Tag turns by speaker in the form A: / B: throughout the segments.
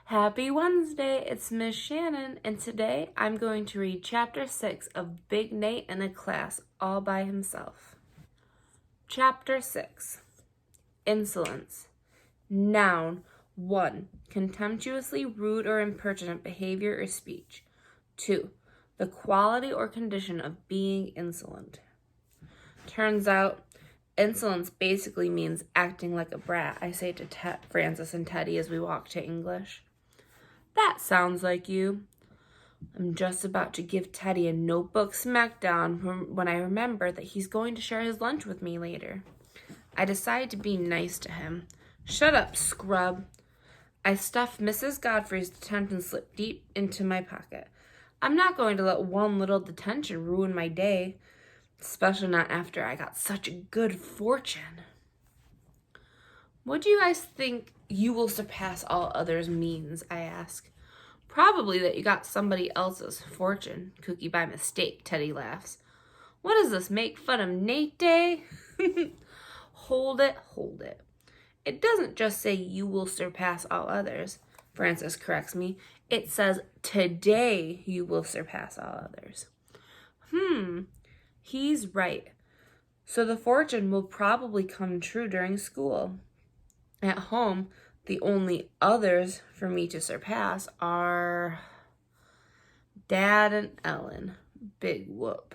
A: Happy Wednesday, it's Miss Shannon, and today I'm going to read Chapter 6 of Big Nate in a Class all by himself. Chapter 6, Insolence. Noun, 1. Contemptuously rude or impertinent behavior or speech. 2. The quality or condition of being insolent. Turns out, insolence basically means acting like a brat, I say to Francis and Teddy as we walk to English. That sounds like you. I'm just about to give Teddy a notebook smackdown when I remember that he's going to share his lunch with me later. I decide to be nice to him. Shut up, scrub. I stuff Mrs. Godfrey's detention slip deep into my pocket. I'm not going to let one little detention ruin my day, especially not after I got such a good fortune. What do you guys think "you will surpass all others" means? I ask. Probably that you got somebody else's fortune cookie by mistake, Teddy laughs. What does this, make fun of Nate Day? Hold it. It doesn't just say "you will surpass all others," Francis corrects me. It says "today you will surpass all others." He's right. So the fortune will probably come true during school. At home, the only others for me to surpass are Dad and Ellen. Big whoop.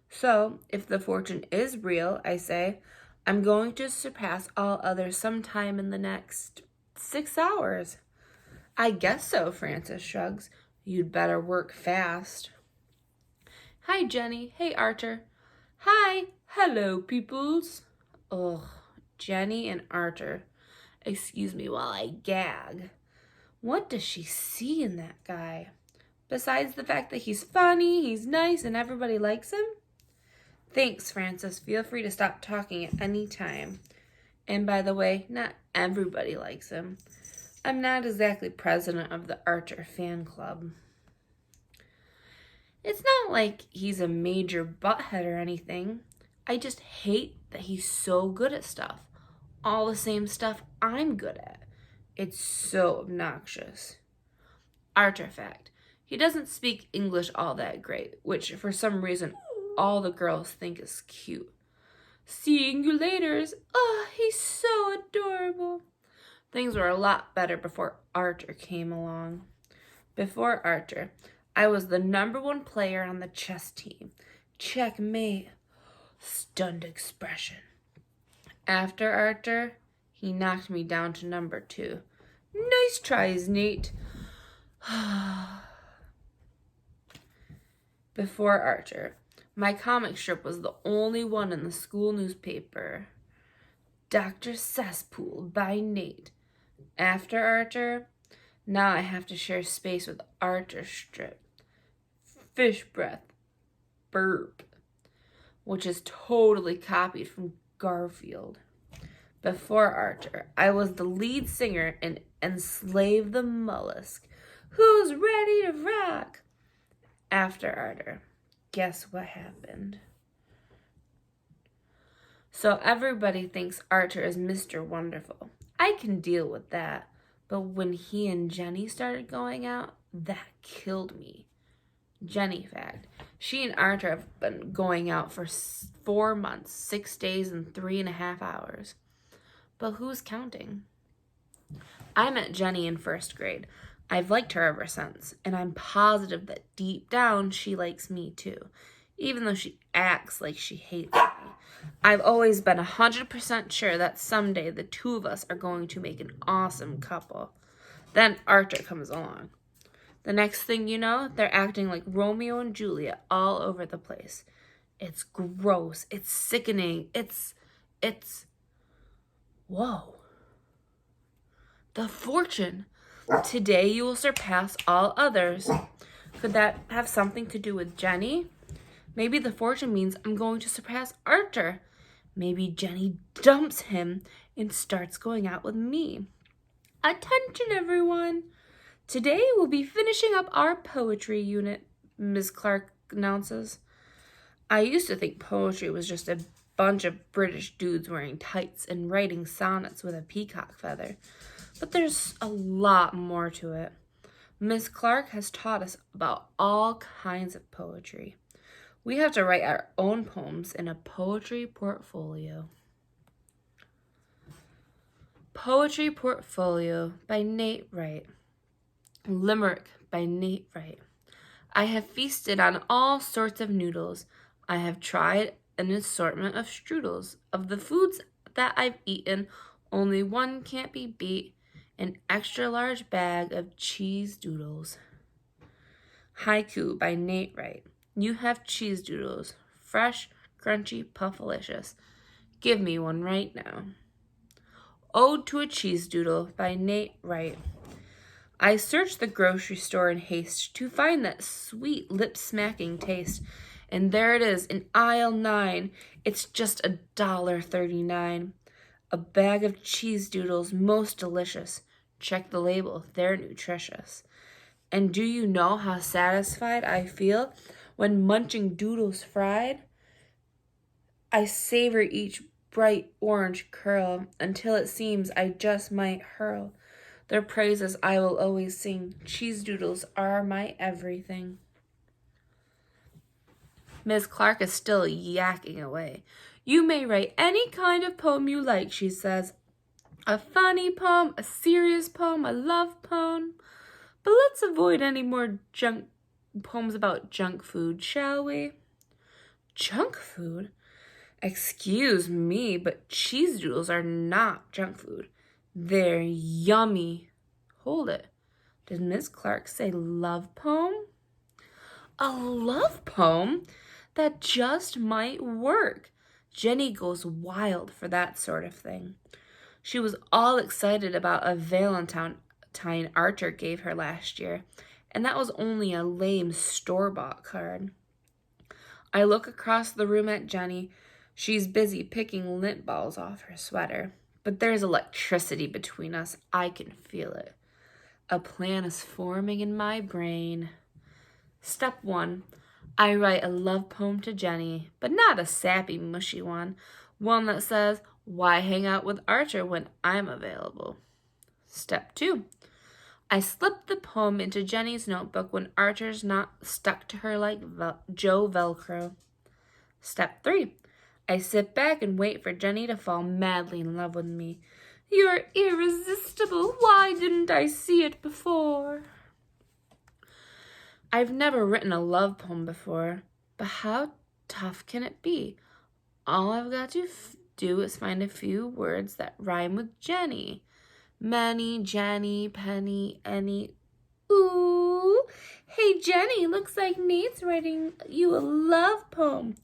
A: So, if the fortune is real, I say, I'm going to surpass all others sometime in the next 6 hours. I guess so, Francis shrugs. You'd better work fast. Hi, Jenny. Hey, Archer. Hi. Hello, peoples. Ugh, Jenny and Archer. Excuse me while I gag. What does she see in that guy? Besides the fact that he's funny, he's nice, and everybody likes him? Thanks, Francis. Feel free to stop talking at any time. And by the way, not everybody likes him. I'm not exactly president of the Archer fan club. It's not like he's a major butthead or anything. I just hate that he's so good at stuff. All the same stuff I'm good at. It's so obnoxious. Artifact. He doesn't speak English all that great, which for some reason all the girls think is cute. Seeing you laters. Oh, he's so adorable. Things were a lot better before Archer came along. Before Archer, I was the #1 player on the chess team. Checkmate. Stunned expression. After Archer, he knocked me down to #2. Nice tries, Nate. Before Archer, my comic strip was the only one in the school newspaper. Dr. Cesspool by Nate. After Archer, now I have to share space with Archer's strip. Fish breath. Burp. Which is totally copied from Garfield. Before Archer, I was the lead singer in Enslave the Mollusk. Who's ready to rock? After Archer, guess what happened? So everybody thinks Archer is Mr. Wonderful. I can deal with that. But when he and Jenny started going out, that killed me. Jenny fact. She and Archer have been going out for 4 months, 6 days, and 3.5 hours. But who's counting? I met Jenny in 1st grade. I've liked her ever since, and I'm positive that deep down she likes me too, even though she acts like she hates me. I've always been 100% sure that someday the two of us are going to make an awesome couple. Then Archer comes along. The next thing you know, they're acting like Romeo and Juliet all over the place. It's gross. It's sickening. It's... Whoa. The fortune. Today you will surpass all others. Could that have something to do with Jenny? Maybe the fortune means I'm going to surpass Archer. Maybe Jenny dumps him and starts going out with me. Attention, everyone. Today we'll be finishing up our poetry unit, Ms. Clark announces. I used to think poetry was just a bunch of British dudes wearing tights and writing sonnets with a peacock feather. But there's a lot more to it. Miss Clark has taught us about all kinds of poetry. We have to write our own poems in a poetry portfolio. Poetry Portfolio by Nate Wright. Limerick by Nate Wright. I have feasted on all sorts of noodles. I have tried an assortment of strudels. Of the foods that I've eaten, only one can't be beat, an extra large bag of cheese doodles. Haiku by Nate Wright. You have cheese doodles, fresh, crunchy, puffalicious. Give me one right now. Ode to a Cheese Doodle by Nate Wright. I searched the grocery store in haste to find that sweet, lip-smacking taste, and there it is in aisle 9. It's just $1.39. A bag of cheese doodles, most delicious. Check the label, they're nutritious. And do you know how satisfied I feel when munching doodles fried? I savor each bright orange curl until it seems I just might hurl. Their praises I will always sing. Cheese doodles are my everything. Miss Clark is still yakking away. You may write any kind of poem you like, she says. A funny poem, a serious poem, a love poem. But let's avoid any more poems about junk food, shall we? Junk food? Excuse me, but cheese doodles are not junk food. They're yummy. Hold it. Did Miss Clark say love poem? A love poem? That just might work. Jenny goes wild for that sort of thing. She was all excited about a Valentine Archer gave her last year, and that was only a lame store-bought card. I look across the room at Jenny. She's busy picking lint balls off her sweater. But there's electricity between us. I can feel it. A plan is forming in my brain. Step 1. I write a love poem to Jenny, but not a sappy, mushy one. One that says, why hang out with Archer when I'm available? Step 2. I slip the poem into Jenny's notebook when Archer's not stuck to her like Joe Velcro. Step 3. I sit back and wait for Jenny to fall madly in love with me. You're irresistible. Why didn't I see it before? I've never written a love poem before, but how tough can it be? All I've got to do is find a few words that rhyme with Jenny. Many, Jenny, penny, any. Ooh, hey Jenny, looks like Nate's writing you a love poem.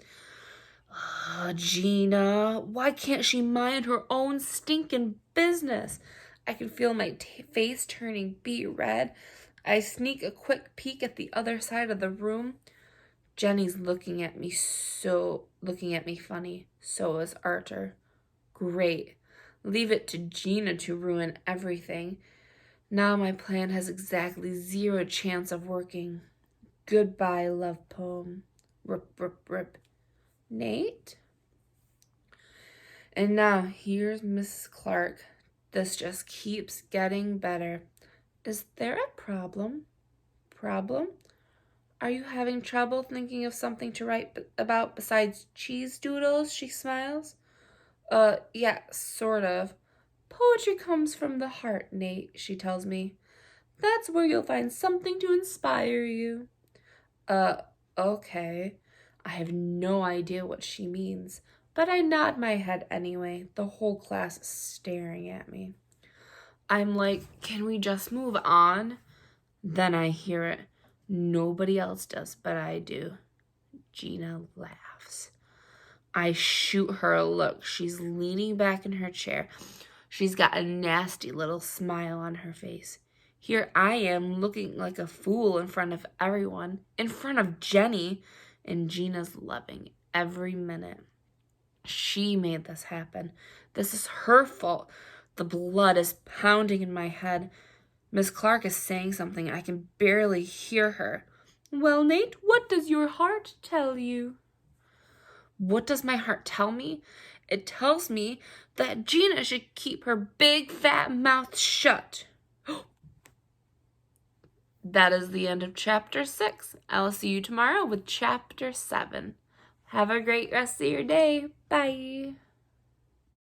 A: Gina, why can't she mind her own stinking business? I can feel my face turning beet red. I sneak a quick peek at the other side of the room. Jenny's looking at me funny. So is Archer. Great. Leave it to Gina to ruin everything. Now my plan has exactly 0 chance of working. Goodbye, love poem. Rip, rip, rip. Nate? And now here's Mrs. Clark. This just keeps getting better. Is there a problem? Problem? Are you having trouble thinking of something to write about besides cheese doodles? She smiles. Yeah, sort of. Poetry comes from the heart, Nate, she tells me. That's where you'll find something to inspire you. Okay. I have no idea what she means, but I nod my head anyway. The whole class is staring at me. I'm like, can we just move on? Then I hear it. Nobody else does, but I do. Gina laughs. I shoot her a look. She's leaning back in her chair. She's got a nasty little smile on her face. Here I am looking like a fool in front of everyone, in front of Jenny, and Gina's loving every minute. She made this happen. This is her fault. The blood is pounding in my head. Miss Clark is saying something. I can barely hear her. Well, Nate, what does your heart tell you? What does my heart tell me? It tells me that Gina should keep her big fat mouth shut. That is the end of chapter 6. I will see you tomorrow with chapter 7. Have a great rest of your day. Bye.